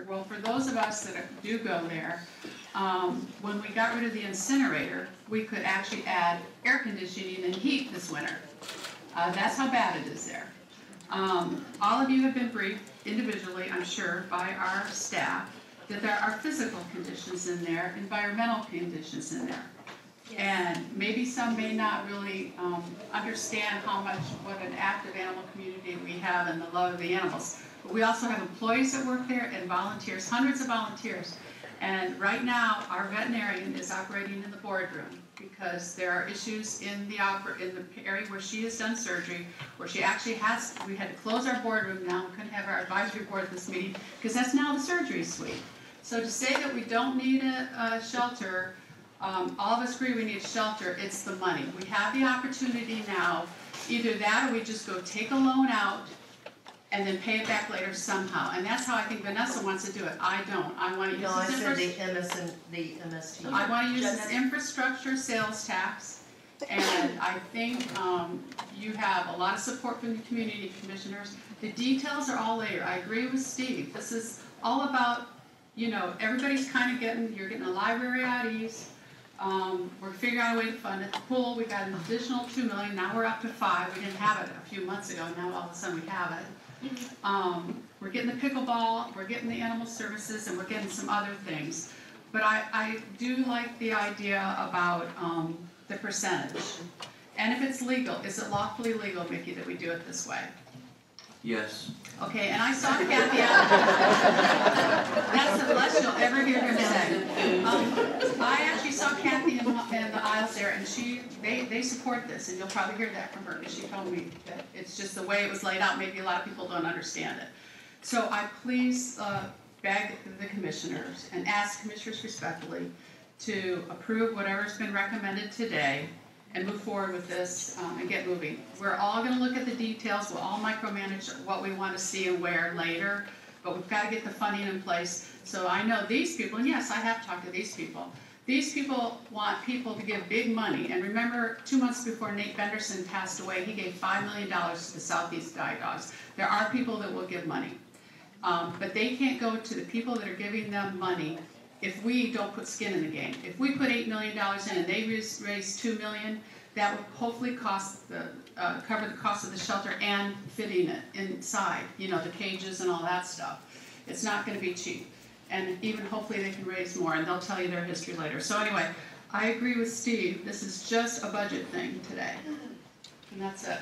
Well, for those of us that do go there, when we got rid of the incinerator, we could actually add air conditioning and heat this winter. That's how bad it is there. All of you have been briefed individually, I'm sure, by our staff that there are physical conditions in there, environmental conditions in there. Yes. And maybe some may not really understand what an active animal community we have and the love of the animals. But we also have employees that work there and volunteers, hundreds of volunteers. And right now, our veterinarian is operating in the boardroom because there are issues in the area where she has done surgery, where she actually we had to close our boardroom now. We couldn't have our advisory board at this meeting because that's now the surgery suite. So to say that we don't need a shelter, all of us agree we need a shelter, it's the money. We have the opportunity now, either that or we just go take a loan out and then pay it back later somehow. And that's how I think Vanessa wants to do it. I don't. I want to use the MST. I want to use this infrastructure sales tax. And I think you have a lot of support from the community commissioners. The details are all later. I agree with Steve. This is all about, everybody's kind of you're getting a library out east. We're figuring out a way to fund it. The pool, we got an additional $2 million. Now we're up to $5 million. We didn't have it a few months ago. Now all of a sudden we have it. We're getting the pickleball, we're getting the animal services, and we're getting some other things. But I do like the idea about the percentage. And if it's legal, is it lawfully legal, Mickey, that we do it this way? Yes. Okay, and I saw Kathy that's the less you'll ever hear her say. I actually saw Kathy in the aisles there, and they support this, and you'll probably hear that from her, because she told me that it's just the way it was laid out. Maybe a lot of people don't understand it. So I please beg the commissioners and ask commissioners respectfully to approve whatever's been recommended today and move forward with this and get moving. We're all going to look at the details. We'll all micromanage what we want to see and where later, but we've got to get the funding in place. So I know these people, and yes, I have talked to these people. These people want people to give big money. And remember, 2 months before Nate Benderson passed away, he gave $5 million to the Southeast Guide Dogs. There are people that will give money, but they can't go to the people that are giving them money if we don't put skin in the game. If we put $8 million in and they raise $2 million, that would hopefully cover the cost of the shelter and fitting it inside, the cages and all that stuff. It's not going to be cheap. And even hopefully they can raise more, and they'll tell you their history later. So anyway, I agree with Steve. This is just a budget thing today. And that's it.